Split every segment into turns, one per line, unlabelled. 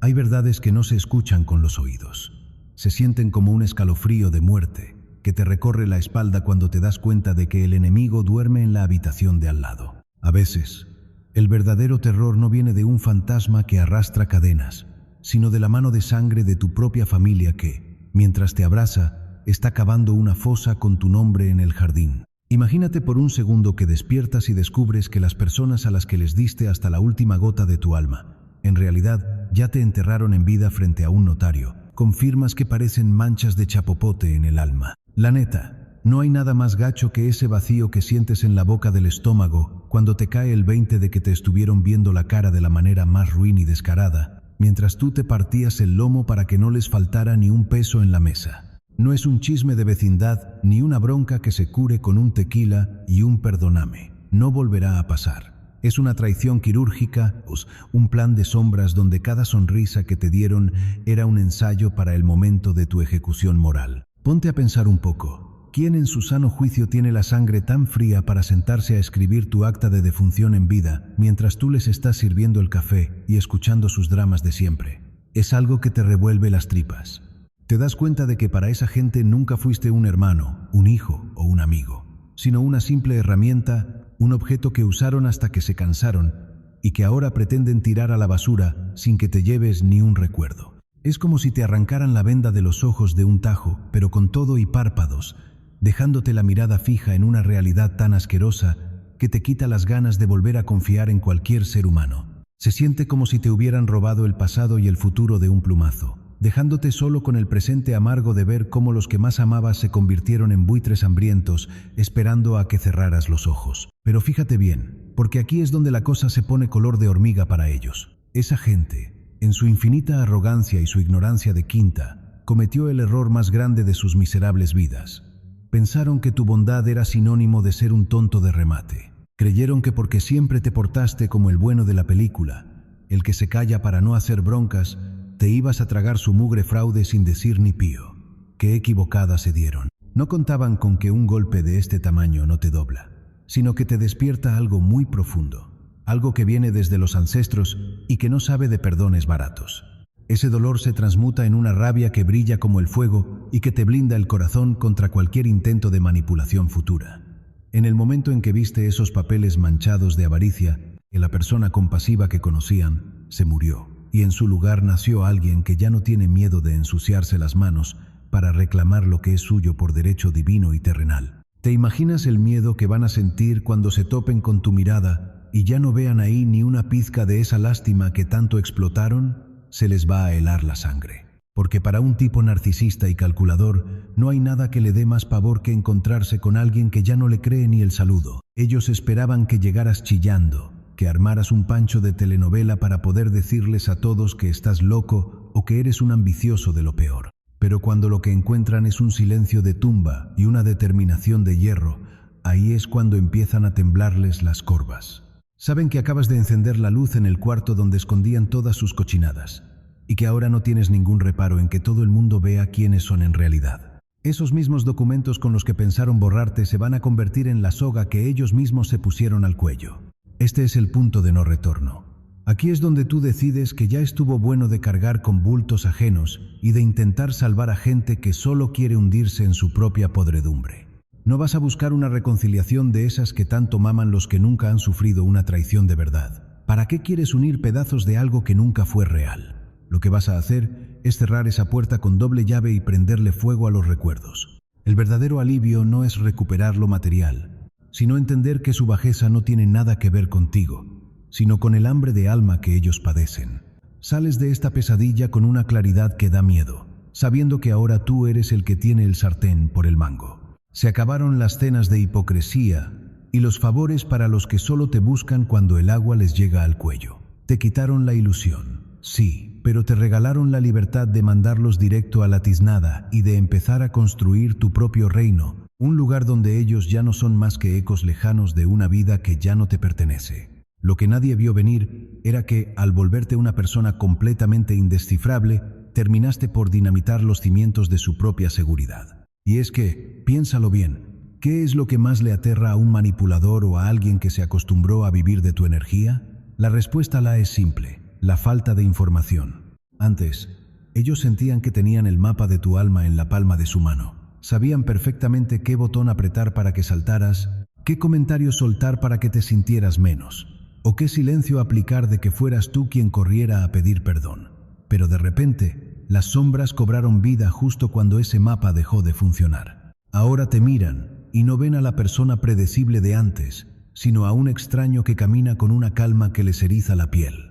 Hay verdades que no se escuchan con los oídos. Se sienten como un escalofrío de muerte que te recorre la espalda cuando te das cuenta de que el enemigo duerme en la habitación de al lado. A veces, el verdadero terror no viene de un fantasma que arrastra cadenas, sino de la mano de sangre de tu propia familia que, mientras te abraza, está cavando una fosa con tu nombre en el jardín. Imagínate por un segundo que despiertas y descubres que las personas a las que les diste hasta la última gota de tu alma, en realidad ya te enterraron en vida frente a un notario, con firmas que parecen manchas de chapopote en el alma. La neta, no hay nada más gacho que ese vacío que sientes en la boca del estómago cuando te cae el 20 de que te estuvieron viendo la cara de la manera más ruin y descarada, mientras tú te partías el lomo para que no les faltara ni un peso en la mesa. No es un chisme de vecindad ni una bronca que se cure con un tequila y un perdóname. No volverá a pasar. Es una traición quirúrgica, un plan de sombras donde cada sonrisa que te dieron era un ensayo para el momento de tu ejecución moral. Ponte a pensar un poco. ¿Quién en su sano juicio tiene la sangre tan fría para sentarse a escribir tu acta de defunción en vida mientras tú les estás sirviendo el café y escuchando sus dramas de siempre? Es algo que te revuelve las tripas. Te das cuenta de que para esa gente nunca fuiste un hermano, un hijo o un amigo, sino una simple herramienta, un objeto que usaron hasta que se cansaron y que ahora pretenden tirar a la basura sin que te lleves ni un recuerdo. Es como si te arrancaran la venda de los ojos de un tajo, pero con todo y párpados, dejándote la mirada fija en una realidad tan asquerosa que te quita las ganas de volver a confiar en cualquier ser humano. Se siente como si te hubieran robado el pasado y el futuro de un plumazo, dejándote solo con el presente amargo de ver cómo los que más amabas se convirtieron en buitres hambrientos, esperando a que cerraras los ojos. Pero fíjate bien, porque aquí es donde la cosa se pone color de hormiga para ellos. Esa gente, en su infinita arrogancia y su ignorancia de quinta, cometió el error más grande de sus miserables vidas. Pensaron que tu bondad era sinónimo de ser un tonto de remate. Creyeron que porque siempre te portaste como el bueno de la película, el que se calla para no hacer broncas, te ibas a tragar su mugre fraude sin decir ni pío. Qué equivocadas se dieron. No contaban con que un golpe de este tamaño no te dobla, sino que te despierta algo muy profundo, algo que viene desde los ancestros y que no sabe de perdones baratos. Ese dolor se transmuta en una rabia que brilla como el fuego y que te blinda el corazón contra cualquier intento de manipulación futura. En el momento en que viste esos papeles manchados de avaricia, la persona compasiva que conocían se murió. Y en su lugar nació alguien que ya no tiene miedo de ensuciarse las manos para reclamar lo que es suyo por derecho divino y terrenal. ¿Te imaginas el miedo que van a sentir cuando se topen con tu mirada y ya no vean ahí ni una pizca de esa lástima que tanto explotaron? Se les va a helar la sangre. Porque para un tipo narcisista y calculador no hay nada que le dé más pavor que encontrarse con alguien que ya no le cree ni el saludo. Ellos esperaban que llegaras chillando, que armaras un pancho de telenovela para poder decirles a todos que estás loco o que eres un ambicioso de lo peor. Pero cuando lo que encuentran es un silencio de tumba y una determinación de hierro, ahí es cuando empiezan a temblarles las corvas. Saben que acabas de encender la luz en el cuarto donde escondían todas sus cochinadas, y que ahora no tienes ningún reparo en que todo el mundo vea quiénes son en realidad. Esos mismos documentos con los que pensaron borrarte se van a convertir en la soga que ellos mismos se pusieron al cuello. Este es el punto de no retorno. Aquí es donde tú decides que ya estuvo bueno de cargar con bultos ajenos y de intentar salvar a gente que solo quiere hundirse en su propia podredumbre. No vas a buscar una reconciliación de esas que tanto maman los que nunca han sufrido una traición de verdad. ¿Para qué quieres unir pedazos de algo que nunca fue real? Lo que vas a hacer es cerrar esa puerta con doble llave y prenderle fuego a los recuerdos. El verdadero alivio no es recuperar lo material, sino entender que su bajeza no tiene nada que ver contigo, sino con el hambre de alma que ellos padecen. Sales de esta pesadilla con una claridad que da miedo, sabiendo que ahora tú eres el que tiene el sartén por el mango. Se acabaron las cenas de hipocresía y los favores para los que solo te buscan cuando el agua les llega al cuello. Te quitaron la ilusión, sí, pero te regalaron la libertad de mandarlos directo a la tiznada y de empezar a construir tu propio reino, un lugar donde ellos ya no son más que ecos lejanos de una vida que ya no te pertenece. Lo que nadie vio venir era que, al volverte una persona completamente indescifrable, terminaste por dinamitar los cimientos de su propia seguridad. Y es que, piénsalo bien, ¿qué es lo que más le aterra a un manipulador o a alguien que se acostumbró a vivir de tu energía? La respuesta es simple: la falta de información. Antes, ellos sentían que tenían el mapa de tu alma en la palma de su mano. Sabían perfectamente qué botón apretar para que saltaras, qué comentario soltar para que te sintieras menos, o qué silencio aplicar de que fueras tú quien corriera a pedir perdón. Pero de repente, las sombras cobraron vida justo cuando ese mapa dejó de funcionar. Ahora te miran y no ven a la persona predecible de antes, sino a un extraño que camina con una calma que les eriza la piel.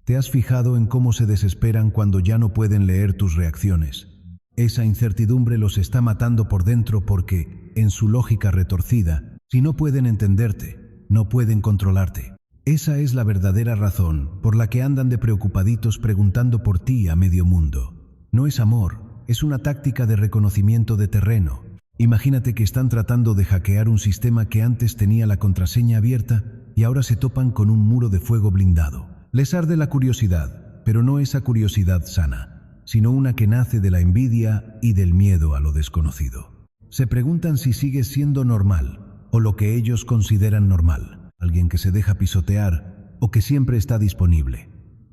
¿Te has fijado en cómo se desesperan cuando ya no pueden leer tus reacciones? Esa incertidumbre los está matando por dentro porque, en su lógica retorcida, si no pueden entenderte, no pueden controlarte. Esa es la verdadera razón por la que andan de preocupaditos preguntando por ti a medio mundo. No es amor, es una táctica de reconocimiento de terreno. Imagínate que están tratando de hackear un sistema que antes tenía la contraseña abierta y ahora se topan con un muro de fuego blindado. Les arde la curiosidad, pero no esa curiosidad sana, sino una que nace de la envidia y del miedo a lo desconocido. Se preguntan si sigues siendo normal, o lo que ellos consideran normal, alguien que se deja pisotear, o que siempre está disponible.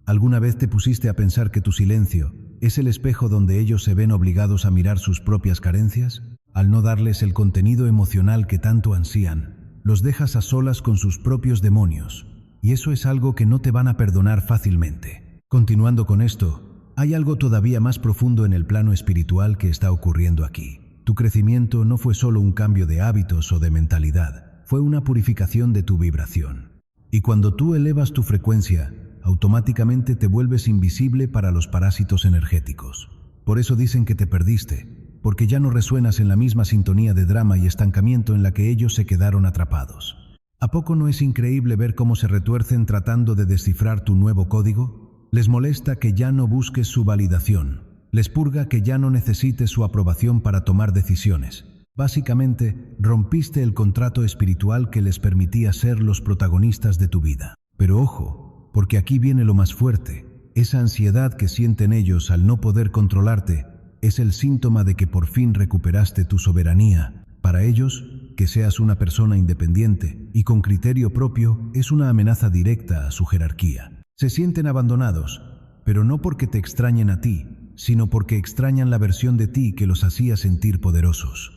¿Alguna vez te pusiste a pensar que tu silencio es el espejo donde ellos se ven obligados a mirar sus propias carencias? Al no darles el contenido emocional que tanto ansían, los dejas a solas con sus propios demonios. Y eso es algo que no te van a perdonar fácilmente. Continuando con esto, hay algo todavía más profundo en el plano espiritual que está ocurriendo aquí. Tu crecimiento no fue solo un cambio de hábitos o de mentalidad, fue una purificación de tu vibración. Y cuando tú elevas tu frecuencia, automáticamente te vuelves invisible para los parásitos energéticos. Por eso dicen que te perdiste, porque ya no resuenas en la misma sintonía de drama y estancamiento en la que ellos se quedaron atrapados. ¿A poco no es increíble ver cómo se retuercen tratando de descifrar tu nuevo código? Les molesta que ya no busques su validación. Les purga que ya no necesites su aprobación para tomar decisiones. Básicamente, rompiste el contrato espiritual que les permitía ser los protagonistas de tu vida. Pero ojo, porque aquí viene lo más fuerte. Esa ansiedad que sienten ellos al no poder controlarte es el síntoma de que por fin recuperaste tu soberanía. Para ellos, que seas una persona independiente y con criterio propio es una amenaza directa a su jerarquía. Se sienten abandonados, pero no porque te extrañen a ti, sino porque extrañan la versión de ti que los hacía sentir poderosos.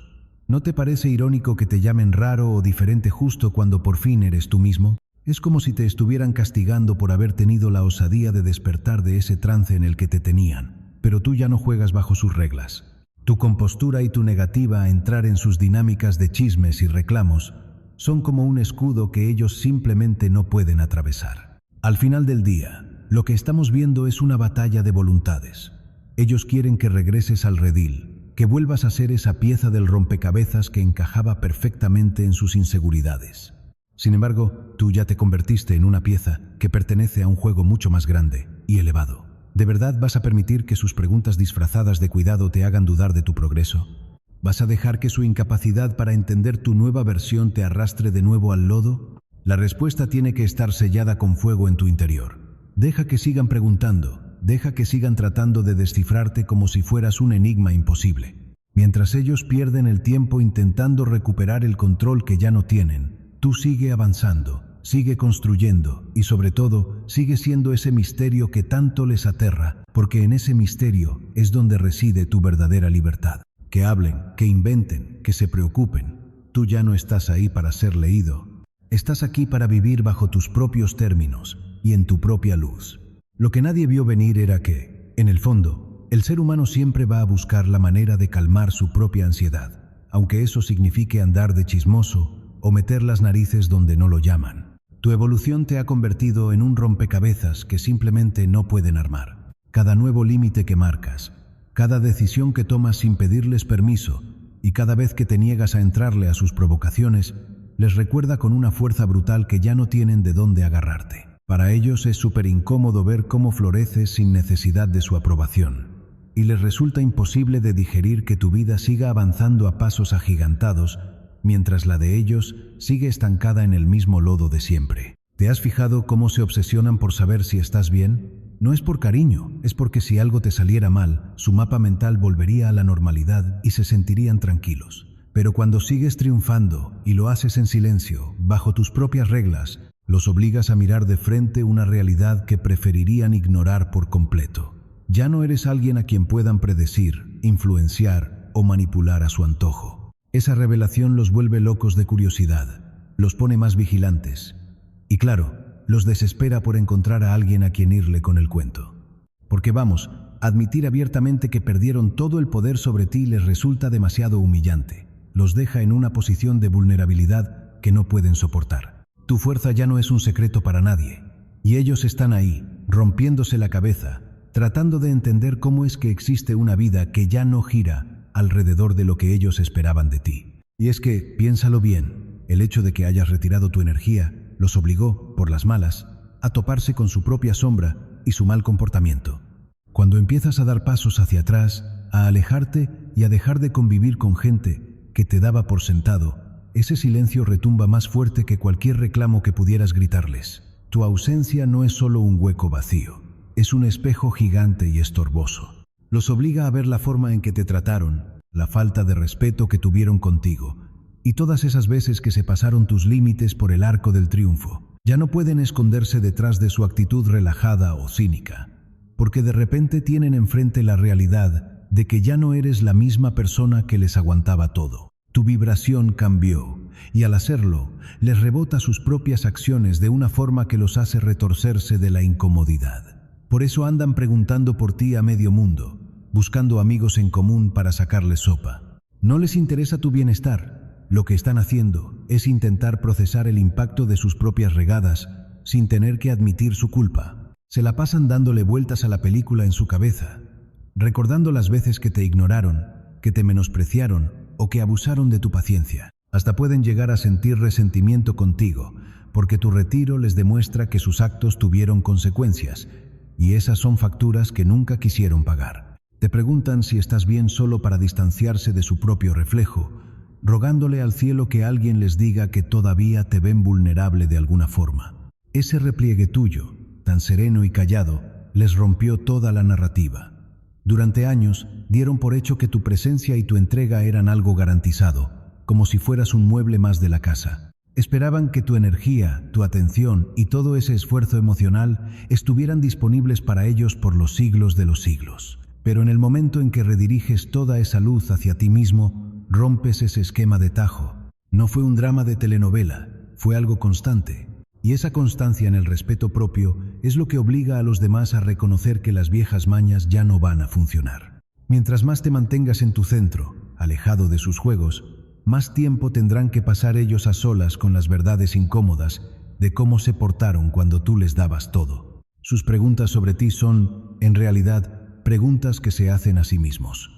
¿No te parece irónico que te llamen raro o diferente justo cuando por fin eres tú mismo? Es como si te estuvieran castigando por haber tenido la osadía de despertar de ese trance en el que te tenían, pero tú ya no juegas bajo sus reglas. Tu compostura y tu negativa a entrar en sus dinámicas de chismes y reclamos son como un escudo que ellos simplemente no pueden atravesar. Al final del día, lo que estamos viendo es una batalla de voluntades. Ellos quieren que regreses al redil, que vuelvas a ser esa pieza del rompecabezas que encajaba perfectamente en sus inseguridades. Sin embargo, tú ya te convertiste en una pieza que pertenece a un juego mucho más grande y elevado. ¿De verdad vas a permitir que sus preguntas disfrazadas de cuidado te hagan dudar de tu progreso? ¿Vas a dejar que su incapacidad para entender tu nueva versión te arrastre de nuevo al lodo? La respuesta tiene que estar sellada con fuego en tu interior. Deja que sigan preguntando, deja que sigan tratando de descifrarte como si fueras un enigma imposible. Mientras ellos pierden el tiempo intentando recuperar el control que ya no tienen, tú sigue avanzando. Sigue construyendo y sobre todo, sigue siendo ese misterio que tanto les aterra, porque en ese misterio es donde reside tu verdadera libertad. Que hablen, que inventen, que se preocupen. Tú ya no estás ahí para ser leído. Estás aquí para vivir bajo tus propios términos y en tu propia luz. Lo que nadie vio venir era que, en el fondo, el ser humano siempre va a buscar la manera de calmar su propia ansiedad, aunque eso signifique andar de chismoso o meter las narices donde no lo llaman. Tu evolución te ha convertido en un rompecabezas que simplemente no pueden armar. Cada nuevo límite que marcas, cada decisión que tomas sin pedirles permiso y cada vez que te niegas a entrarle a sus provocaciones, les recuerda con una fuerza brutal que ya no tienen de dónde agarrarte. Para ellos es súper incómodo ver cómo floreces sin necesidad de su aprobación. Y les resulta imposible de digerir que tu vida siga avanzando a pasos agigantados mientras la de ellos sigue estancada en el mismo lodo de siempre. ¿Te has fijado cómo se obsesionan por saber si estás bien? No es por cariño, es porque si algo te saliera mal, su mapa mental volvería a la normalidad y se sentirían tranquilos. Pero cuando sigues triunfando y lo haces en silencio, bajo tus propias reglas, los obligas a mirar de frente una realidad que preferirían ignorar por completo. Ya no eres alguien a quien puedan predecir, influenciar o manipular a su antojo. Esa revelación los vuelve locos de curiosidad, los pone más vigilantes y, claro, los desespera por encontrar a alguien a quien irle con el cuento. Porque vamos, admitir abiertamente que perdieron todo el poder sobre ti les resulta demasiado humillante. Los deja en una posición de vulnerabilidad que no pueden soportar. Tu fuerza ya no es un secreto para nadie, y ellos están ahí, rompiéndose la cabeza, tratando de entender cómo es que existe una vida que ya no gira alrededor de lo que ellos esperaban de ti. Y es que, piénsalo bien, el hecho de que hayas retirado tu energía los obligó, por las malas, a toparse con su propia sombra y su mal comportamiento. Cuando empiezas a dar pasos hacia atrás, a alejarte y a dejar de convivir con gente que te daba por sentado, ese silencio retumba más fuerte que cualquier reclamo que pudieras gritarles. Tu ausencia no es solo un hueco vacío, es un espejo gigante y estorboso. Los obliga a ver la forma en que te trataron, la falta de respeto que tuvieron contigo, y todas esas veces que se pasaron tus límites por el arco del triunfo. Ya no pueden esconderse detrás de su actitud relajada o cínica, porque de repente tienen enfrente la realidad de que ya no eres la misma persona que les aguantaba todo. Tu vibración cambió, y al hacerlo, les rebota sus propias acciones de una forma que los hace retorcerse de la incomodidad. Por eso andan preguntando por ti a medio mundo, buscando amigos en común para sacarles sopa. No les interesa tu bienestar. Lo que están haciendo es intentar procesar el impacto de sus propias regadas sin tener que admitir su culpa. Se la pasan dándole vueltas a la película en su cabeza, recordando las veces que te ignoraron, que te menospreciaron o que abusaron de tu paciencia. Hasta pueden llegar a sentir resentimiento contigo, porque tu retiro les demuestra que sus actos tuvieron consecuencias, y esas son facturas que nunca quisieron pagar. Te preguntan si estás bien solo para distanciarse de su propio reflejo, rogándole al cielo que alguien les diga que todavía te ven vulnerable de alguna forma. Ese repliegue tuyo, tan sereno y callado, les rompió toda la narrativa. Durante años dieron por hecho que tu presencia y tu entrega eran algo garantizado, como si fueras un mueble más de la casa. Esperaban que tu energía, tu atención y todo ese esfuerzo emocional estuvieran disponibles para ellos por los siglos de los siglos. Pero en el momento en que rediriges toda esa luz hacia ti mismo, rompes ese esquema de tajo. No fue un drama de telenovela, fue algo constante. Y esa constancia en el respeto propio es lo que obliga a los demás a reconocer que las viejas mañas ya no van a funcionar. Mientras más te mantengas en tu centro, alejado de sus juegos, más tiempo tendrán que pasar ellos a solas con las verdades incómodas de cómo se portaron cuando tú les dabas todo. Sus preguntas sobre ti son, en realidad, preguntas que se hacen a sí mismos.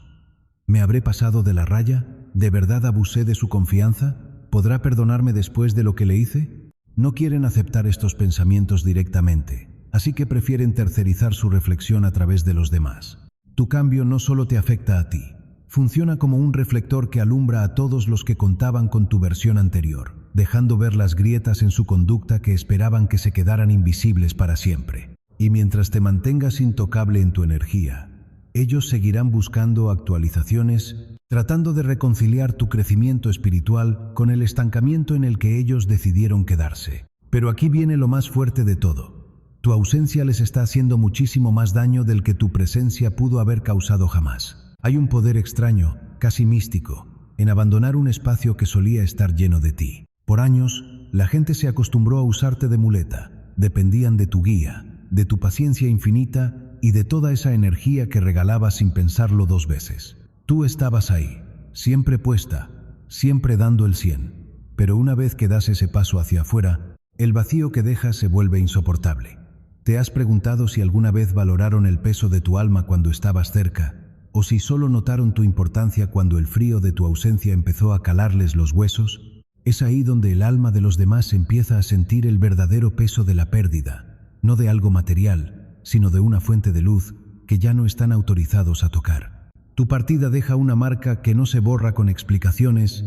¿Me habré pasado de la raya? ¿De verdad abusé de su confianza? ¿Podrá perdonarme después de lo que le hice? No quieren aceptar estos pensamientos directamente, así que prefieren tercerizar su reflexión a través de los demás. Tu cambio no solo te afecta a ti, funciona como un reflector que alumbra a todos los que contaban con tu versión anterior, dejando ver las grietas en su conducta que esperaban que se quedaran invisibles para siempre. Y mientras te mantengas intocable en tu energía, ellos seguirán buscando actualizaciones, tratando de reconciliar tu crecimiento espiritual con el estancamiento en el que ellos decidieron quedarse. Pero aquí viene lo más fuerte de todo. Tu ausencia les está haciendo muchísimo más daño del que tu presencia pudo haber causado jamás. Hay un poder extraño, casi místico, en abandonar un espacio que solía estar lleno de ti. Por años, la gente se acostumbró a usarte de muleta, dependían de tu guía, de tu paciencia infinita y de toda esa energía que regalabas sin pensarlo dos veces. Tú estabas ahí, siempre puesta, siempre dando el 100, pero una vez que das ese paso hacia afuera, el vacío que dejas se vuelve insoportable. ¿Te has preguntado si alguna vez valoraron el peso de tu alma cuando estabas cerca, o si solo notaron tu importancia cuando el frío de tu ausencia empezó a calarles los huesos? Es ahí donde el alma de los demás empieza a sentir el verdadero peso de la pérdida, no de algo material, sino de una fuente de luz que ya no están autorizados a tocar. Tu partida deja una marca que no se borra con explicaciones,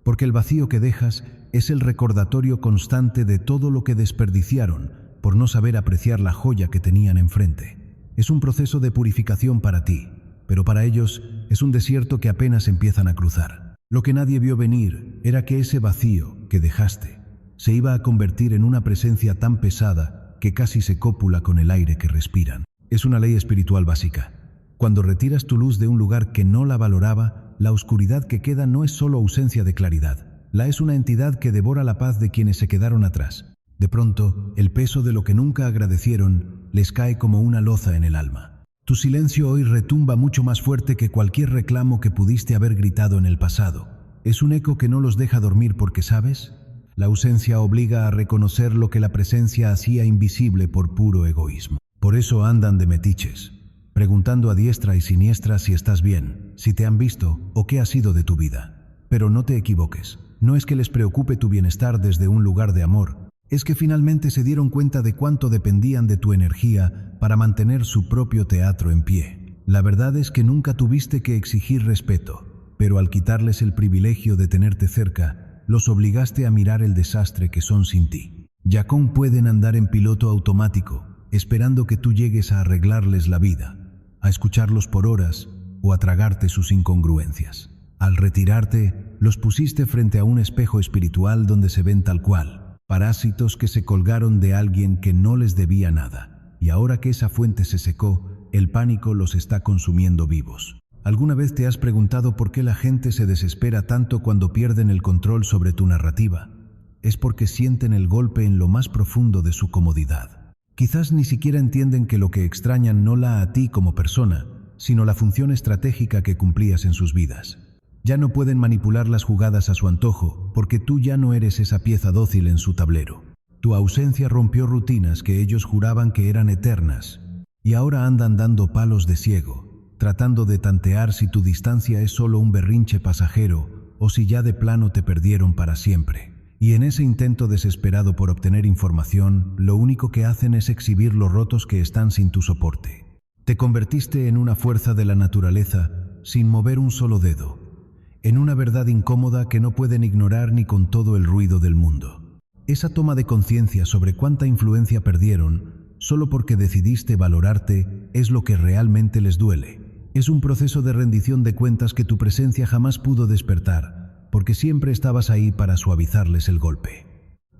porque el vacío que dejas es el recordatorio constante de todo lo que desperdiciaron por no saber apreciar la joya que tenían enfrente. Es un proceso de purificación para ti, pero para ellos es un desierto que apenas empiezan a cruzar. Lo que nadie vio venir era que ese vacío que dejaste se iba a convertir en una presencia tan pesada que casi se cópula con el aire que respiran. Es una ley espiritual básica. Cuando retiras tu luz de un lugar que no la valoraba, la oscuridad que queda no es solo ausencia de claridad. La es una entidad que devora la paz de quienes se quedaron atrás. De pronto, el peso de lo que nunca agradecieron les cae como una loza en el alma. Tu silencio hoy retumba mucho más fuerte que cualquier reclamo que pudiste haber gritado en el pasado. Es un eco que no los deja dormir porque, ¿sabes? La ausencia obliga a reconocer lo que la presencia hacía invisible por puro egoísmo. Por eso andan de metiches, preguntando a diestra y siniestra si estás bien, si te han visto o qué ha sido de tu vida. Pero no te equivoques, no es que les preocupe tu bienestar desde un lugar de amor, es que finalmente se dieron cuenta de cuánto dependían de tu energía para mantener su propio teatro en pie. La verdad es que nunca tuviste que exigir respeto, pero al quitarles el privilegio de tenerte cerca, los obligaste a mirar el desastre que son sin ti. Yacón pueden andar en piloto automático, esperando que tú llegues a arreglarles la vida, a escucharlos por horas o a tragarte sus incongruencias. Al retirarte, los pusiste frente a un espejo espiritual donde se ven tal cual, parásitos que se colgaron de alguien que no les debía nada. Y ahora que esa fuente se secó, el pánico los está consumiendo vivos. ¿Alguna vez te has preguntado por qué la gente se desespera tanto cuando pierden el control sobre tu narrativa? Es porque sienten el golpe en lo más profundo de su comodidad. Quizás ni siquiera entienden que lo que extrañan no la a ti como persona, sino la función estratégica que cumplías en sus vidas. Ya no pueden manipular las jugadas a su antojo, porque tú ya no eres esa pieza dócil en su tablero. Tu ausencia rompió rutinas que ellos juraban que eran eternas, y ahora andan dando palos de ciego, tratando de tantear si tu distancia es solo un berrinche pasajero o si ya de plano te perdieron para siempre. Y en ese intento desesperado por obtener información, lo único que hacen es exhibir lo rotos que están sin tu soporte. Te convertiste en una fuerza de la naturaleza sin mover un solo dedo, en una verdad incómoda que no pueden ignorar ni con todo el ruido del mundo. Esa toma de conciencia sobre cuánta influencia perdieron solo porque decidiste valorarte es lo que realmente les duele. Es un proceso de rendición de cuentas que tu presencia jamás pudo despertar, porque siempre estabas ahí para suavizarles el golpe.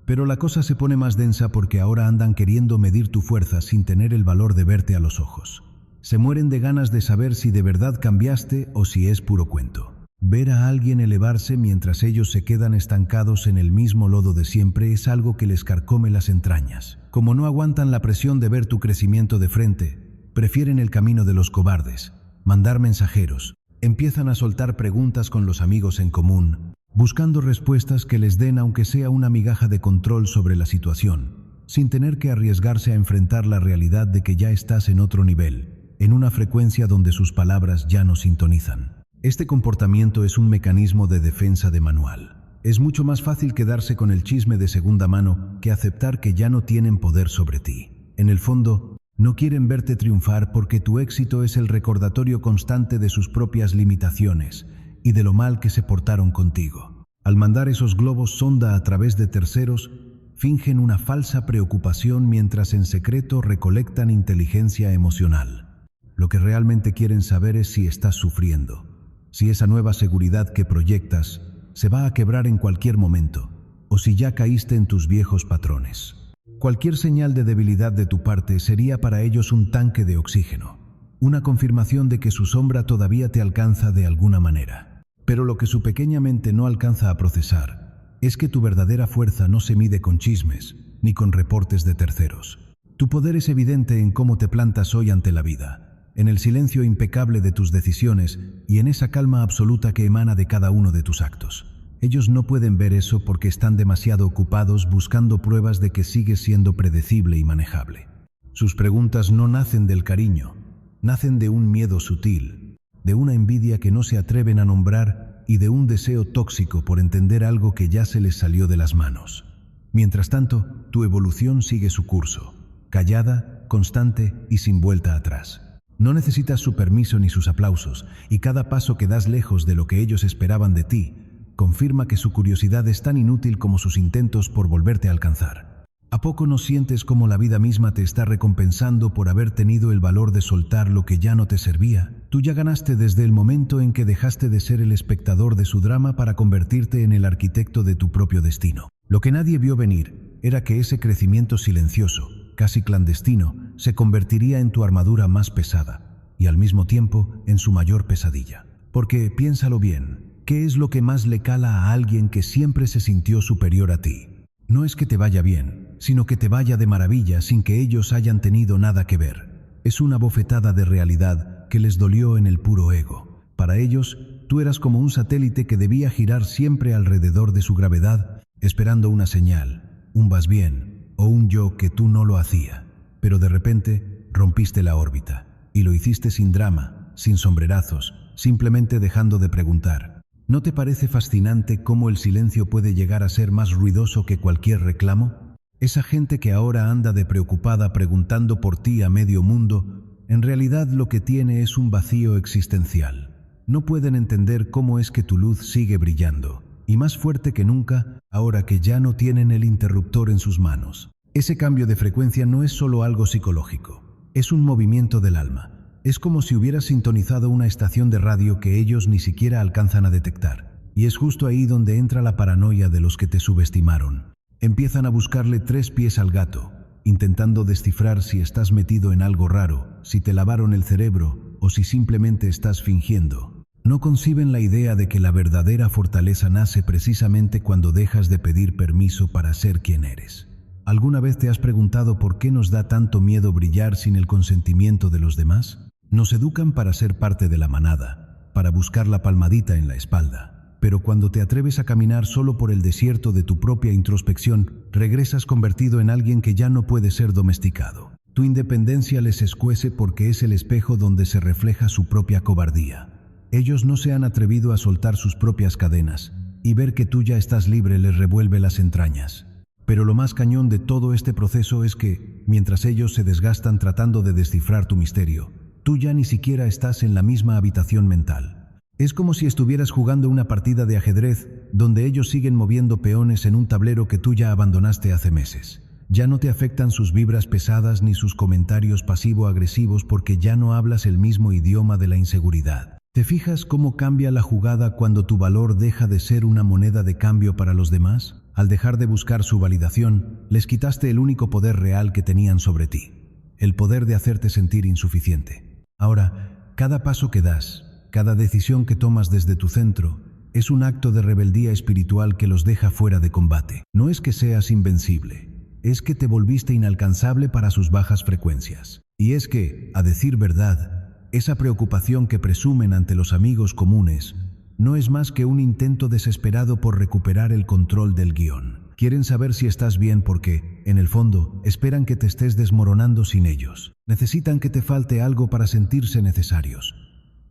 Pero la cosa se pone más densa porque ahora andan queriendo medir tu fuerza sin tener el valor de verte a los ojos. Se mueren de ganas de saber si de verdad cambiaste o si es puro cuento. Ver a alguien elevarse mientras ellos se quedan estancados en el mismo lodo de siempre es algo que les carcome las entrañas. Como no aguantan la presión de ver tu crecimiento de frente, prefieren el camino de los cobardes, mandar mensajeros. Empiezan a soltar preguntas con los amigos en común, buscando respuestas que les den aunque sea una migaja de control sobre la situación, sin tener que arriesgarse a enfrentar la realidad de que ya estás en otro nivel, en una frecuencia donde sus palabras ya no sintonizan. Este comportamiento es un mecanismo de defensa de manual. Es mucho más fácil quedarse con el chisme de segunda mano que aceptar que ya no tienen poder sobre ti. En el fondo, no quieren verte triunfar porque tu éxito es el recordatorio constante de sus propias limitaciones y de lo mal que se portaron contigo. Al mandar esos globos sonda a través de terceros, fingen una falsa preocupación mientras en secreto recolectan inteligencia emocional. Lo que realmente quieren saber es si estás sufriendo, si esa nueva seguridad que proyectas se va a quebrar en cualquier momento, o si ya caíste en tus viejos patrones. Cualquier señal de debilidad de tu parte sería para ellos un tanque de oxígeno, una confirmación de que su sombra todavía te alcanza de alguna manera. Pero lo que su pequeña mente no alcanza a procesar es que tu verdadera fuerza no se mide con chismes ni con reportes de terceros. Tu poder es evidente en cómo te plantas hoy ante la vida, en el silencio impecable de tus decisiones y en esa calma absoluta que emana de cada uno de tus actos. Ellos no pueden ver eso porque están demasiado ocupados buscando pruebas de que sigues siendo predecible y manejable. Sus preguntas no nacen del cariño, nacen de un miedo sutil, de una envidia que no se atreven a nombrar y de un deseo tóxico por entender algo que ya se les salió de las manos. Mientras tanto, tu evolución sigue su curso, callada, constante y sin vuelta atrás. No necesitas su permiso ni sus aplausos, y cada paso que das lejos de lo que ellos esperaban de ti confirma que su curiosidad es tan inútil como sus intentos por volverte a alcanzar. ¿A poco no sientes cómo la vida misma te está recompensando por haber tenido el valor de soltar lo que ya no te servía? Tú ya ganaste desde el momento en que dejaste de ser el espectador de su drama para convertirte en el arquitecto de tu propio destino. Lo que nadie vio venir era que ese crecimiento silencioso, casi clandestino, se convertiría en tu armadura más pesada y al mismo tiempo en su mayor pesadilla. Porque, piénsalo bien, ¿qué es lo que más le cala a alguien que siempre se sintió superior a ti? No es que te vaya bien, sino que te vaya de maravilla sin que ellos hayan tenido nada que ver. Es una bofetada de realidad que les dolió en el puro ego. Para ellos, tú eras como un satélite que debía girar siempre alrededor de su gravedad, esperando una señal, un vas bien o un yo que tú no lo hacía. Pero de repente rompiste la órbita y lo hiciste sin drama, sin sombrerazos, simplemente dejando de preguntar. ¿No te parece fascinante cómo el silencio puede llegar a ser más ruidoso que cualquier reclamo? Esa gente que ahora anda de preocupada preguntando por ti a medio mundo, en realidad lo que tiene es un vacío existencial. No pueden entender cómo es que tu luz sigue brillando, y más fuerte que nunca, ahora que ya no tienen el interruptor en sus manos. Ese cambio de frecuencia no es solo algo psicológico, es un movimiento del alma. Es como si hubieras sintonizado una estación de radio que ellos ni siquiera alcanzan a detectar. Y es justo ahí donde entra la paranoia de los que te subestimaron. Empiezan a buscarle 3 pies al gato, intentando descifrar si estás metido en algo raro, si te lavaron el cerebro o si simplemente estás fingiendo. No conciben la idea de que la verdadera fortaleza nace precisamente cuando dejas de pedir permiso para ser quien eres. ¿Alguna vez te has preguntado por qué nos da tanto miedo brillar sin el consentimiento de los demás? Nos educan para ser parte de la manada, para buscar la palmadita en la espalda. Pero cuando te atreves a caminar solo por el desierto de tu propia introspección, regresas convertido en alguien que ya no puede ser domesticado. Tu independencia les escuece porque es el espejo donde se refleja su propia cobardía. Ellos no se han atrevido a soltar sus propias cadenas, y ver que tú ya estás libre les revuelve las entrañas. Pero lo más cañón de todo este proceso es que, mientras ellos se desgastan tratando de descifrar tu misterio, tú ya ni siquiera estás en la misma habitación mental. Es como si estuvieras jugando una partida de ajedrez donde ellos siguen moviendo peones en un tablero que tú ya abandonaste hace meses. Ya no te afectan sus vibras pesadas ni sus comentarios pasivo-agresivos porque ya no hablas el mismo idioma de la inseguridad. ¿Te fijas cómo cambia la jugada cuando tu valor deja de ser una moneda de cambio para los demás? Al dejar de buscar su validación, les quitaste el único poder real que tenían sobre ti, el poder de hacerte sentir insuficiente. Ahora, cada paso que das, cada decisión que tomas desde tu centro, es un acto de rebeldía espiritual que los deja fuera de combate. No es que seas invencible, es que te volviste inalcanzable para sus bajas frecuencias. Y es que, a decir verdad, esa preocupación que presumen ante los amigos comunes no es más que un intento desesperado por recuperar el control del guión. Quieren saber si estás bien porque, en el fondo, esperan que te estés desmoronando sin ellos. Necesitan que te falte algo para sentirse necesarios.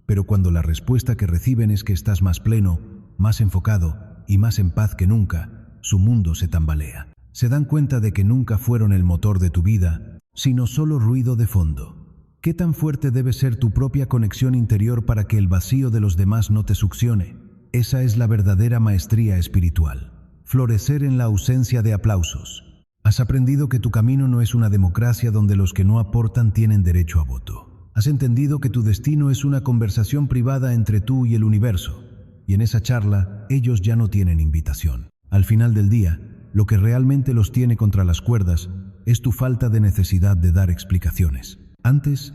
Pero cuando la respuesta que reciben es que estás más pleno, más enfocado y más en paz que nunca, su mundo se tambalea. Se dan cuenta de que nunca fueron el motor de tu vida, sino solo ruido de fondo. ¿Qué tan fuerte debe ser tu propia conexión interior para que el vacío de los demás no te succione? Esa es la verdadera maestría espiritual. Florecer en la ausencia de aplausos. Has aprendido que tu camino no es una democracia donde los que no aportan tienen derecho a voto. Has entendido que tu destino es una conversación privada entre tú y el universo, y en esa charla ellos ya no tienen invitación. Al final del día, lo que realmente los tiene contra las cuerdas es tu falta de necesidad de dar explicaciones. Antes,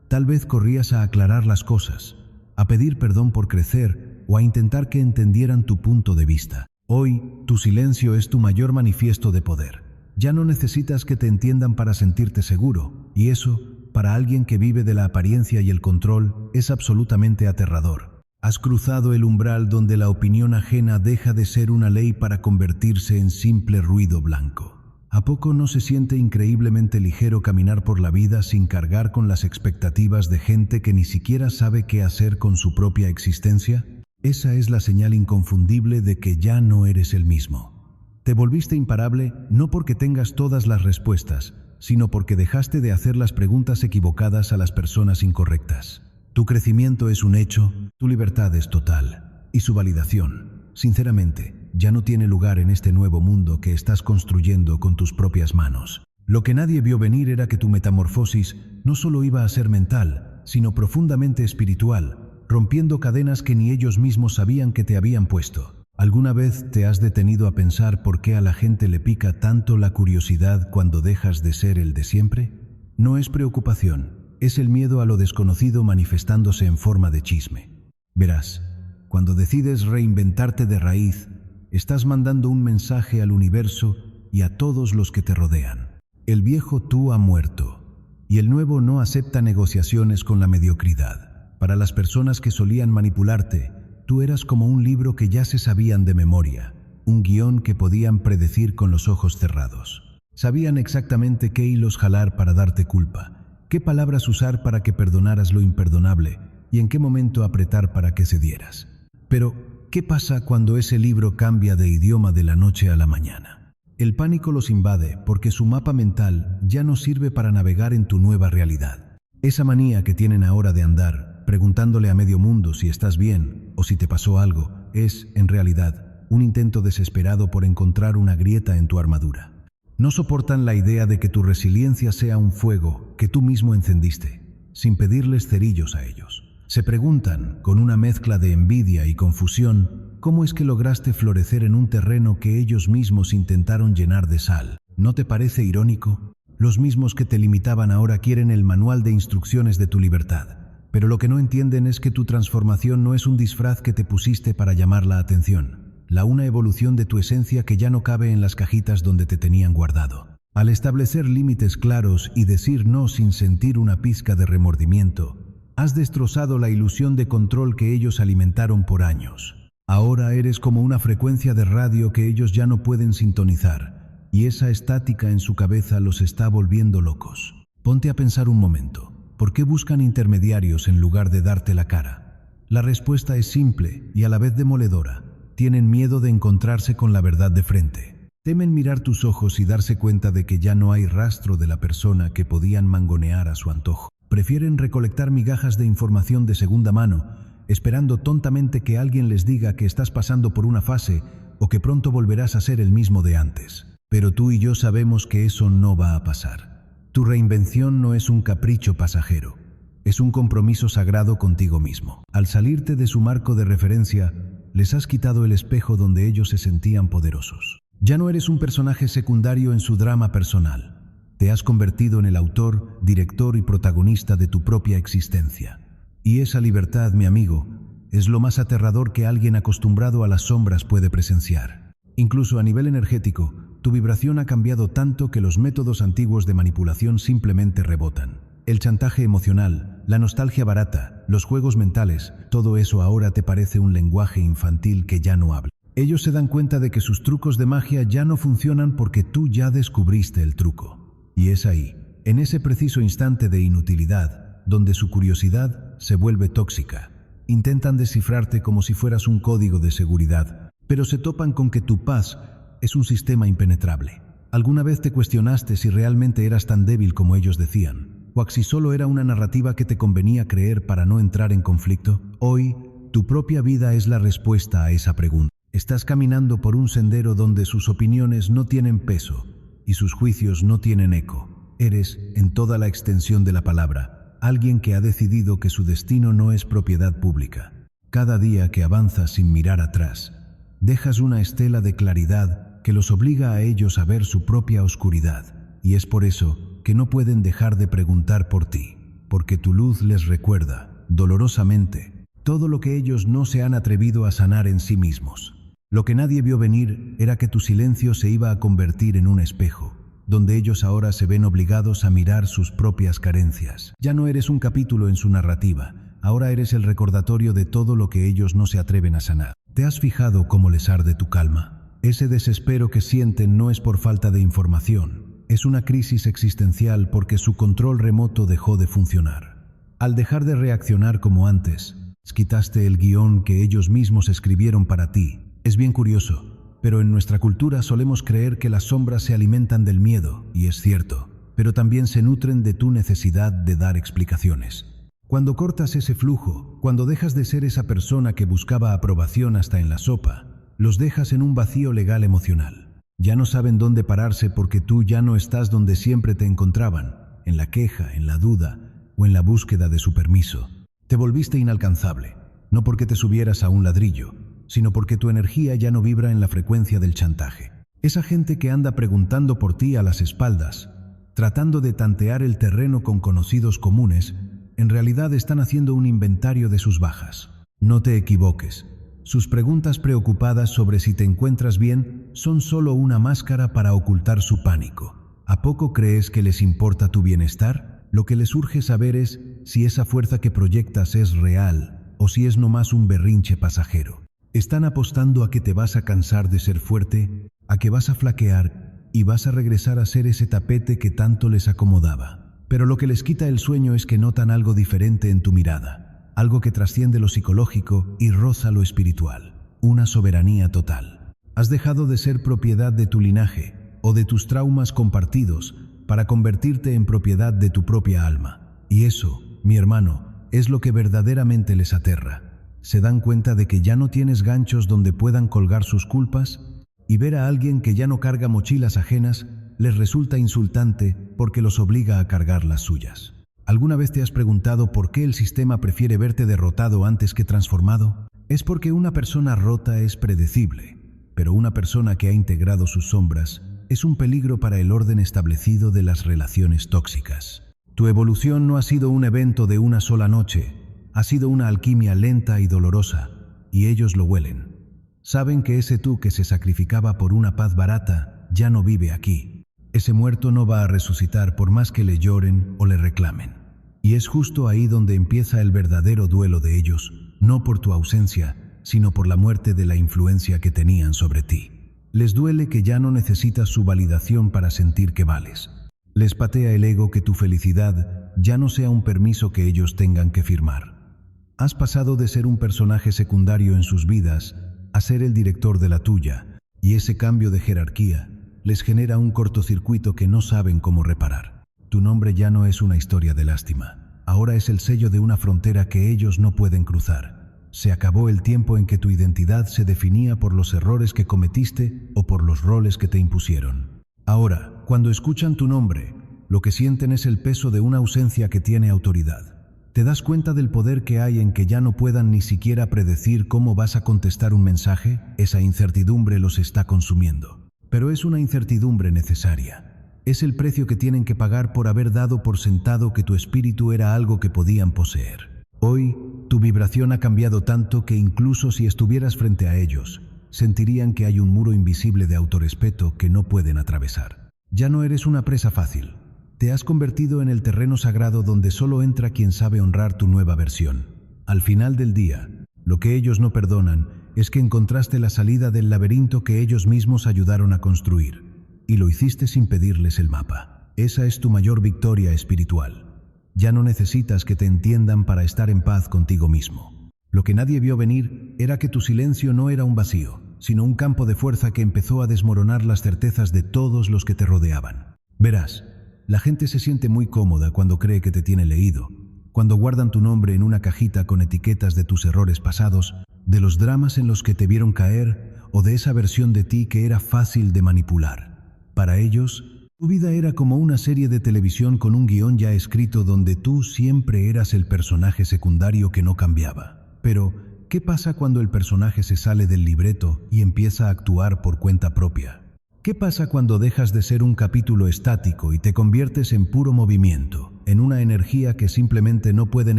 tal vez corrías a aclarar las cosas, a pedir perdón por crecer o a intentar que entendieran tu punto de vista. Hoy, tu silencio es tu mayor manifiesto de poder. Ya no necesitas que te entiendan para sentirte seguro, y eso, para alguien que vive de la apariencia y el control, es absolutamente aterrador. Has cruzado el umbral donde la opinión ajena deja de ser una ley para convertirse en simple ruido blanco. ¿A poco no se siente increíblemente ligero caminar por la vida sin cargar con las expectativas de gente que ni siquiera sabe qué hacer con su propia existencia? Esa es la señal inconfundible de que ya no eres el mismo. Te volviste imparable no porque tengas todas las respuestas, sino porque dejaste de hacer las preguntas equivocadas a las personas incorrectas. Tu crecimiento es un hecho, tu libertad es total, y su validación, sinceramente, ya no tiene lugar en este nuevo mundo que estás construyendo con tus propias manos. Lo que nadie vio venir era que tu metamorfosis no solo iba a ser mental, sino profundamente espiritual, rompiendo cadenas que ni ellos mismos sabían que te habían puesto. ¿Alguna vez te has detenido a pensar por qué a la gente le pica tanto la curiosidad cuando dejas de ser el de siempre? No es preocupación, es el miedo a lo desconocido manifestándose en forma de chisme. Verás, cuando decides reinventarte de raíz, estás mandando un mensaje al universo y a todos los que te rodean. El viejo tú ha muerto, y el nuevo no acepta negociaciones con la mediocridad. Para las personas que solían manipularte, tú eras como un libro que ya se sabían de memoria, un guión que podían predecir con los ojos cerrados. Sabían exactamente qué hilos jalar para darte culpa, qué palabras usar para que perdonaras lo imperdonable y en qué momento apretar para que cedieras. Pero, ¿qué pasa cuando ese libro cambia de idioma de la noche a la mañana? El pánico los invade porque su mapa mental ya no sirve para navegar en tu nueva realidad. Esa manía que tienen ahora de andar, preguntándole a medio mundo si estás bien o si te pasó algo, es, en realidad, un intento desesperado por encontrar una grieta en tu armadura. No soportan la idea de que tu resiliencia sea un fuego que tú mismo encendiste, sin pedirles cerillos a ellos. Se preguntan, con una mezcla de envidia y confusión, ¿cómo es que lograste florecer en un terreno que ellos mismos intentaron llenar de sal? ¿No te parece irónico? Los mismos que te limitaban ahora quieren el manual de instrucciones de tu libertad. Pero lo que no entienden es que tu transformación no es un disfraz que te pusiste para llamar la atención, una evolución de tu esencia que ya no cabe en las cajitas donde te tenían guardado. Al establecer límites claros y decir no sin sentir una pizca de remordimiento, has destrozado la ilusión de control que ellos alimentaron por años. Ahora eres como una frecuencia de radio que ellos ya no pueden sintonizar, y esa estática en su cabeza los está volviendo locos. Ponte a pensar un momento. ¿Por qué buscan intermediarios en lugar de darte la cara? La respuesta es simple y a la vez demoledora. Tienen miedo de encontrarse con la verdad de frente. Temen mirar tus ojos y darse cuenta de que ya no hay rastro de la persona que podían mangonear a su antojo. Prefieren recolectar migajas de información de segunda mano, esperando tontamente que alguien les diga que estás pasando por una fase o que pronto volverás a ser el mismo de antes. Pero tú y yo sabemos que eso no va a pasar. Tu reinvención no es un capricho pasajero, es un compromiso sagrado contigo mismo. Al salirte de su marco de referencia, les has quitado el espejo donde ellos se sentían poderosos. Ya no eres un personaje secundario en su drama personal. Te has convertido en el autor, director y protagonista de tu propia existencia. Y esa libertad, mi amigo, es lo más aterrador que alguien acostumbrado a las sombras puede presenciar. Incluso a nivel energético, tu vibración ha cambiado tanto que los métodos antiguos de manipulación simplemente rebotan. El chantaje emocional, la nostalgia barata, los juegos mentales, todo eso ahora te parece un lenguaje infantil que ya no habla. Ellos se dan cuenta de que sus trucos de magia ya no funcionan porque tú ya descubriste el truco. Y es ahí, en ese preciso instante de inutilidad, donde su curiosidad se vuelve tóxica. Intentan descifrarte como si fueras un código de seguridad, pero se topan con que tu paz es un sistema impenetrable. ¿Alguna vez te cuestionaste si realmente eras tan débil como ellos decían? ¿O si solo era una narrativa que te convenía creer para no entrar en conflicto? Hoy, tu propia vida es la respuesta a esa pregunta. Estás caminando por un sendero donde sus opiniones no tienen peso y sus juicios no tienen eco. Eres, en toda la extensión de la palabra, alguien que ha decidido que su destino no es propiedad pública. Cada día que avanzas sin mirar atrás, dejas una estela de claridad que los obliga a ellos a ver su propia oscuridad. Y es por eso que no pueden dejar de preguntar por ti, porque tu luz les recuerda, dolorosamente, todo lo que ellos no se han atrevido a sanar en sí mismos. Lo que nadie vio venir era que tu silencio se iba a convertir en un espejo, donde ellos ahora se ven obligados a mirar sus propias carencias. Ya no eres un capítulo en su narrativa, ahora eres el recordatorio de todo lo que ellos no se atreven a sanar. ¿Te has fijado cómo les arde tu calma? Ese desespero que sienten no es por falta de información, es una crisis existencial porque su control remoto dejó de funcionar. Al dejar de reaccionar como antes, quitaste el guión que ellos mismos escribieron para ti. Es bien curioso, pero en nuestra cultura solemos creer que las sombras se alimentan del miedo, y es cierto, pero también se nutren de tu necesidad de dar explicaciones. Cuando cortas ese flujo, cuando dejas de ser esa persona que buscaba aprobación hasta en la sopa, los dejas en un vacío legal emocional. Ya no saben dónde pararse porque tú ya no estás donde siempre te encontraban, en la queja, en la duda o en la búsqueda de su permiso. Te volviste inalcanzable, no porque te subieras a un ladrillo, sino porque tu energía ya no vibra en la frecuencia del chantaje. Esa gente que anda preguntando por ti a las espaldas, tratando de tantear el terreno con conocidos comunes, en realidad están haciendo un inventario de sus bajas. No te equivoques. Sus preguntas preocupadas sobre si te encuentras bien son solo una máscara para ocultar su pánico. ¿A poco crees que les importa tu bienestar? Lo que les urge saber es si esa fuerza que proyectas es real o si es nomás un berrinche pasajero. Están apostando a que te vas a cansar de ser fuerte, a que vas a flaquear y vas a regresar a ser ese tapete que tanto les acomodaba. Pero lo que les quita el sueño es que notan algo diferente en tu mirada, algo que trasciende lo psicológico y roza lo espiritual, una soberanía total. Has dejado de ser propiedad de tu linaje o de tus traumas compartidos para convertirte en propiedad de tu propia alma. Y eso, mi hermano, es lo que verdaderamente les aterra. Se dan cuenta de que ya no tienes ganchos donde puedan colgar sus culpas, y ver a alguien que ya no carga mochilas ajenas les resulta insultante porque los obliga a cargar las suyas. ¿Alguna vez te has preguntado por qué el sistema prefiere verte derrotado antes que transformado? Es porque una persona rota es predecible, pero una persona que ha integrado sus sombras es un peligro para el orden establecido de las relaciones tóxicas. Tu evolución no ha sido un evento de una sola noche, ha sido una alquimia lenta y dolorosa, y ellos lo huelen. Saben que ese tú que se sacrificaba por una paz barata ya no vive aquí. Ese muerto no va a resucitar por más que le lloren o le reclamen. Y es justo ahí donde empieza el verdadero duelo de ellos, no por tu ausencia, sino por la muerte de la influencia que tenían sobre ti. Les duele que ya no necesitas su validación para sentir que vales. Les patea el ego que tu felicidad ya no sea un permiso que ellos tengan que firmar. Has pasado de ser un personaje secundario en sus vidas a ser el director de la tuya, y ese cambio de jerarquía les genera un cortocircuito que no saben cómo reparar. Tu nombre ya no es una historia de lástima, ahora es el sello de una frontera que ellos no pueden cruzar. Se acabó el tiempo en que tu identidad se definía por los errores que cometiste o por los roles que te impusieron. Ahora, cuando escuchan tu nombre, lo que sienten es el peso de una ausencia que tiene autoridad. ¿Te das cuenta del poder que hay en que ya no puedan ni siquiera predecir cómo vas a contestar un mensaje? Esa incertidumbre los está consumiendo. Pero es una incertidumbre necesaria. Es el precio que tienen que pagar por haber dado por sentado que tu espíritu era algo que podían poseer. Hoy, tu vibración ha cambiado tanto que incluso si estuvieras frente a ellos, sentirían que hay un muro invisible de autorrespeto que no pueden atravesar. Ya no eres una presa fácil. Te has convertido en el terreno sagrado donde solo entra quien sabe honrar tu nueva versión. Al final del día, lo que ellos no perdonan es que encontraste la salida del laberinto que ellos mismos ayudaron a construir, y lo hiciste sin pedirles el mapa. Esa es tu mayor victoria espiritual. Ya no necesitas que te entiendan para estar en paz contigo mismo. Lo que nadie vio venir era que tu silencio no era un vacío, sino un campo de fuerza que empezó a desmoronar las certezas de todos los que te rodeaban. Verás, la gente se siente muy cómoda cuando cree que te tiene leído, cuando guardan tu nombre en una cajita con etiquetas de tus errores pasados, de los dramas en los que te vieron caer o de esa versión de ti que era fácil de manipular. Para ellos, tu vida era como una serie de televisión con un guión ya escrito donde tú siempre eras el personaje secundario que no cambiaba. Pero, ¿qué pasa cuando el personaje se sale del libreto y empieza a actuar por cuenta propia? ¿Qué pasa cuando dejas de ser un capítulo estático y te conviertes en puro movimiento, en una energía que simplemente no pueden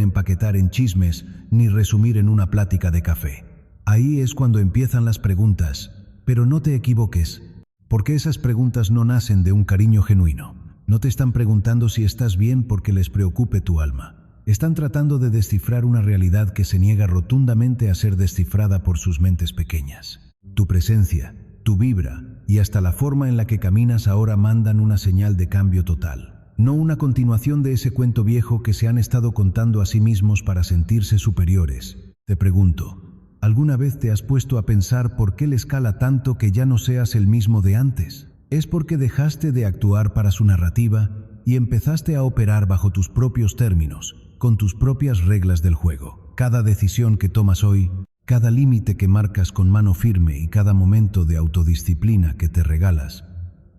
empaquetar en chismes ni resumir en una plática de café? Ahí es cuando empiezan las preguntas, pero no te equivoques, porque esas preguntas no nacen de un cariño genuino. No te están preguntando si estás bien porque les preocupe tu alma. Están tratando de descifrar una realidad que se niega rotundamente a ser descifrada por sus mentes pequeñas. Tu presencia, tu vibra y hasta la forma en la que caminas ahora mandan una señal de cambio total, no una continuación de ese cuento viejo que se han estado contando a sí mismos para sentirse superiores. Te pregunto, ¿alguna vez te has puesto a pensar por qué les cala tanto que ya no seas el mismo de antes? Es porque dejaste de actuar para su narrativa y empezaste a operar bajo tus propios términos, con tus propias reglas del juego. Cada decisión que tomas hoy, cada límite que marcas con mano firme y cada momento de autodisciplina que te regalas,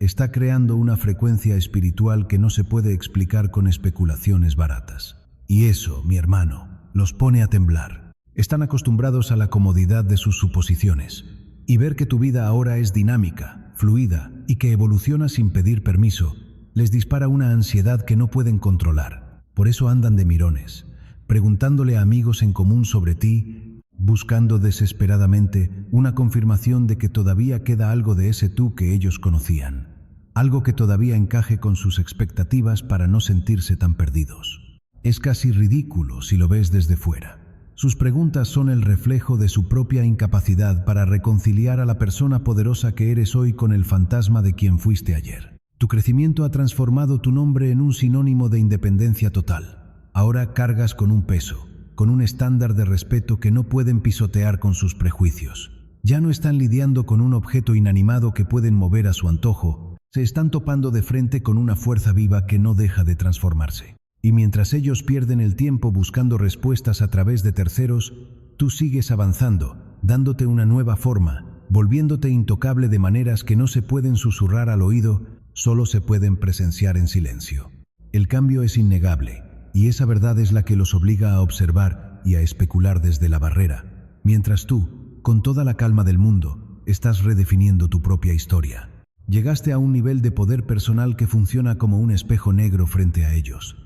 está creando una frecuencia espiritual que no se puede explicar con especulaciones baratas. Y eso, mi hermano, los pone a temblar. Están acostumbrados a la comodidad de sus suposiciones. Y ver que tu vida ahora es dinámica, fluida y que evoluciona sin pedir permiso, les dispara una ansiedad que no pueden controlar. Por eso andan de mirones, preguntándole a amigos en común sobre ti, buscando desesperadamente una confirmación de que todavía queda algo de ese tú que ellos conocían. Algo que todavía encaje con sus expectativas para no sentirse tan perdidos. Es casi ridículo si lo ves desde fuera. Sus preguntas son el reflejo de su propia incapacidad para reconciliar a la persona poderosa que eres hoy con el fantasma de quien fuiste ayer. Tu crecimiento ha transformado tu nombre en un sinónimo de independencia total. Ahora cargas con un peso, con un estándar de respeto que no pueden pisotear con sus prejuicios. Ya no están lidiando con un objeto inanimado que pueden mover a su antojo, se están topando de frente con una fuerza viva que no deja de transformarse. Y mientras ellos pierden el tiempo buscando respuestas a través de terceros, tú sigues avanzando, dándote una nueva forma, volviéndote intocable de maneras que no se pueden susurrar al oído, solo se pueden presenciar en silencio. El cambio es innegable, y esa verdad es la que los obliga a observar y a especular desde la barrera, mientras tú, con toda la calma del mundo, estás redefiniendo tu propia historia. Llegaste a un nivel de poder personal que funciona como un espejo negro frente a ellos.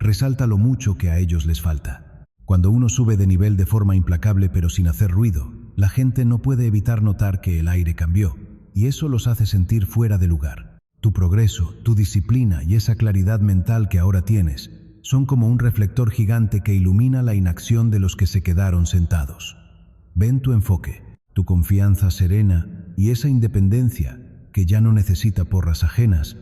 Resalta lo mucho que a ellos les falta. Cuando uno sube de nivel de forma implacable pero sin hacer ruido, la gente no puede evitar notar que el aire cambió, y eso los hace sentir fuera de lugar. Tu progreso, tu disciplina y esa claridad mental que ahora tienes son como un reflector gigante que ilumina la inacción de los que se quedaron sentados. Ven tu enfoque, tu confianza serena y esa independencia que ya no necesita porras ajenas.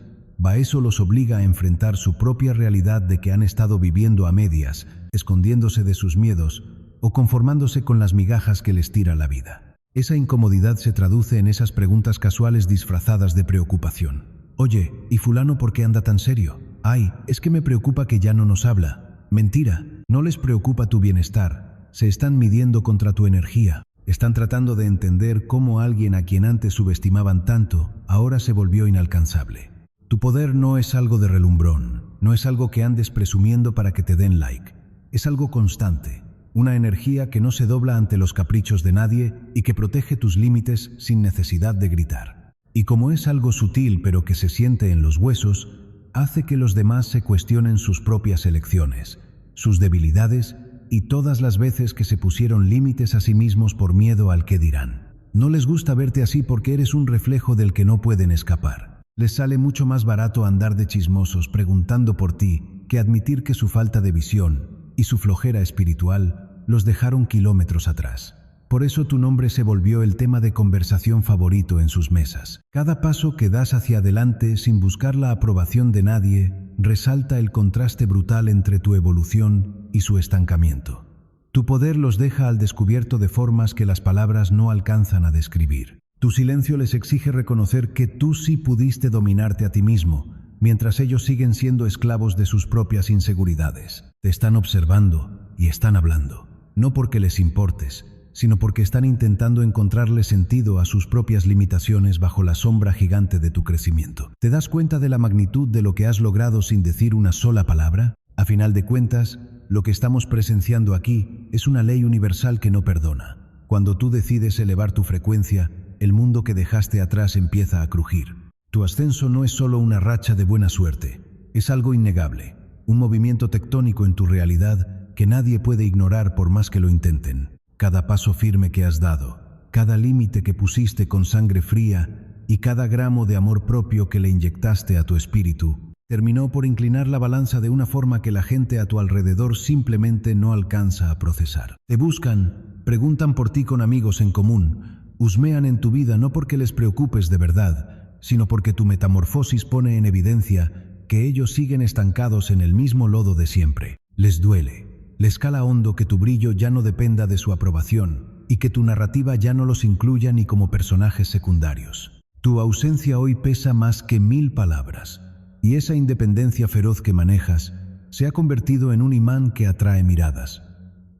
Eso los obliga a enfrentar su propia realidad de que han estado viviendo a medias, escondiéndose de sus miedos o conformándose con las migajas que les tira la vida. Esa incomodidad se traduce en esas preguntas casuales disfrazadas de preocupación. Oye, ¿y fulano por qué anda tan serio? Ay, es que me preocupa que ya no nos habla. Mentira, no les preocupa tu bienestar. Se están midiendo contra tu energía. Están tratando de entender cómo alguien a quien antes subestimaban tanto, ahora se volvió inalcanzable. Tu poder no es algo de relumbrón, no es algo que andes presumiendo para que te den like. Es algo constante, una energía que no se dobla ante los caprichos de nadie y que protege tus límites sin necesidad de gritar. Y como es algo sutil pero que se siente en los huesos, hace que los demás se cuestionen sus propias elecciones, sus debilidades y todas las veces que se pusieron límites a sí mismos por miedo al qué dirán. No les gusta verte así porque eres un reflejo del que no pueden escapar. Les sale mucho más barato andar de chismosos preguntando por ti que admitir que su falta de visión y su flojera espiritual los dejaron kilómetros atrás. Por eso tu nombre se volvió el tema de conversación favorito en sus mesas. Cada paso que das hacia adelante sin buscar la aprobación de nadie resalta el contraste brutal entre tu evolución y su estancamiento. Tu poder los deja al descubierto de formas que las palabras no alcanzan a describir. Tu silencio les exige reconocer que tú sí pudiste dominarte a ti mismo, mientras ellos siguen siendo esclavos de sus propias inseguridades. Te están observando y están hablando, no porque les importes, sino porque están intentando encontrarle sentido a sus propias limitaciones bajo la sombra gigante de tu crecimiento. ¿Te das cuenta de la magnitud de lo que has logrado sin decir una sola palabra? A final de cuentas, lo que estamos presenciando aquí es una ley universal que no perdona. Cuando tú decides elevar tu frecuencia, el mundo que dejaste atrás empieza a crujir. Tu ascenso no es solo una racha de buena suerte, es algo innegable, un movimiento tectónico en tu realidad que nadie puede ignorar por más que lo intenten. Cada paso firme que has dado, cada límite que pusiste con sangre fría y cada gramo de amor propio que le inyectaste a tu espíritu, terminó por inclinar la balanza de una forma que la gente a tu alrededor simplemente no alcanza a procesar. Te buscan, preguntan por ti con amigos en común, husmean en tu vida no porque les preocupes de verdad, sino porque tu metamorfosis pone en evidencia que ellos siguen estancados en el mismo lodo de siempre. Les duele, les cala hondo que tu brillo ya no dependa de su aprobación y que tu narrativa ya no los incluya ni como personajes secundarios. Tu ausencia hoy pesa más que 1000 palabras, y esa independencia feroz que manejas se ha convertido en un imán que atrae miradas,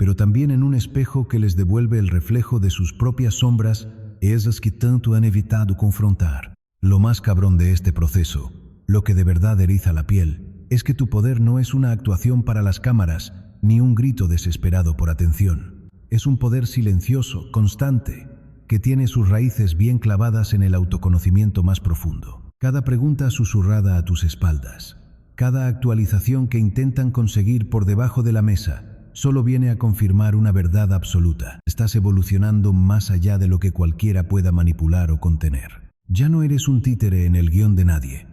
pero también en un espejo que les devuelve el reflejo de sus propias sombras, esas que tanto han evitado confrontar. Lo más cabrón de este proceso, lo que de verdad eriza la piel, es que tu poder no es una actuación para las cámaras, ni un grito desesperado por atención. Es un poder silencioso, constante, que tiene sus raíces bien clavadas en el autoconocimiento más profundo. Cada pregunta susurrada a tus espaldas, cada actualización que intentan conseguir por debajo de la mesa, solo viene a confirmar una verdad absoluta. Estás evolucionando más allá de lo que cualquiera pueda manipular o contener. Ya no eres un títere en el guión de nadie.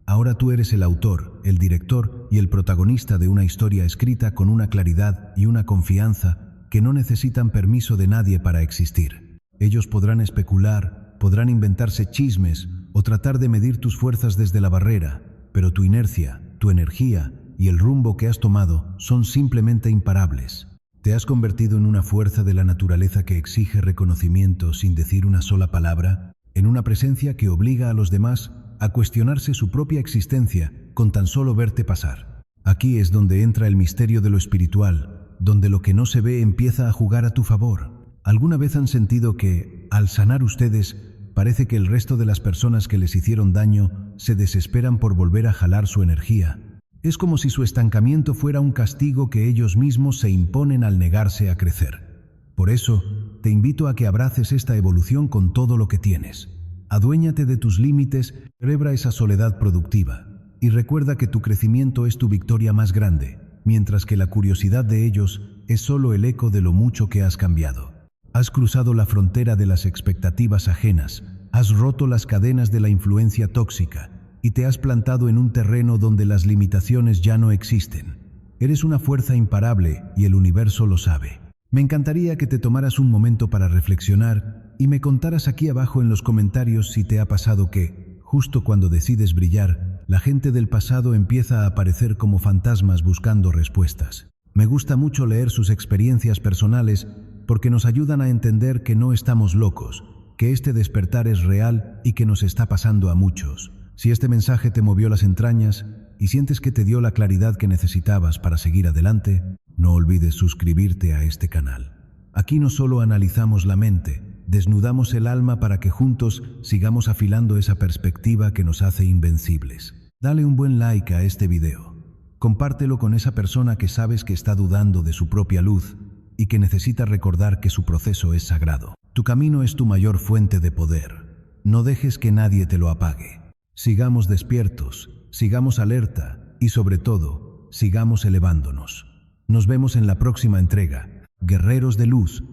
Ahora tú eres el autor, el director y el protagonista de una historia escrita con una claridad y una confianza que no necesitan permiso de nadie para existir. Ellos podrán especular, podrán inventarse chismes o tratar de medir tus fuerzas desde la barrera, pero tu inercia, tu energía y el rumbo que has tomado son simplemente imparables. Te has convertido en una fuerza de la naturaleza que exige reconocimiento sin decir una sola palabra, en una presencia que obliga a los demás a cuestionarse su propia existencia con tan solo verte pasar. Aquí es donde entra el misterio de lo espiritual, donde lo que no se ve empieza a jugar a tu favor. ¿Alguna vez han sentido que, al sanar ustedes, parece que el resto de las personas que les hicieron daño se desesperan por volver a jalar su energía? Es como si su estancamiento fuera un castigo que ellos mismos se imponen al negarse a crecer. Por eso, te invito a que abraces esta evolución con todo lo que tienes. Aduéñate de tus límites, celebra esa soledad productiva y recuerda que tu crecimiento es tu victoria más grande, mientras que la curiosidad de ellos es solo el eco de lo mucho que has cambiado. Has cruzado la frontera de las expectativas ajenas, has roto las cadenas de la influencia tóxica y te has plantado en un terreno donde las limitaciones ya no existen. Eres una fuerza imparable y el universo lo sabe. Me encantaría que te tomaras un momento para reflexionar y me contaras aquí abajo en los comentarios si te ha pasado que, justo cuando decides brillar, la gente del pasado empieza a aparecer como fantasmas buscando respuestas. Me gusta mucho leer sus experiencias personales porque nos ayudan a entender que no estamos locos, que este despertar es real y que nos está pasando a muchos. Si este mensaje te movió las entrañas y sientes que te dio la claridad que necesitabas para seguir adelante, no olvides suscribirte a este canal. Aquí no solo analizamos la mente, desnudamos el alma para que juntos sigamos afilando esa perspectiva que nos hace invencibles. Dale un buen like a este video. Compártelo con esa persona que sabes que está dudando de su propia luz y que necesita recordar que su proceso es sagrado. Tu camino es tu mayor fuente de poder. No dejes que nadie te lo apague. Sigamos despiertos, sigamos alerta y sobre todo, sigamos elevándonos. Nos vemos en la próxima entrega. Guerreros de Luz,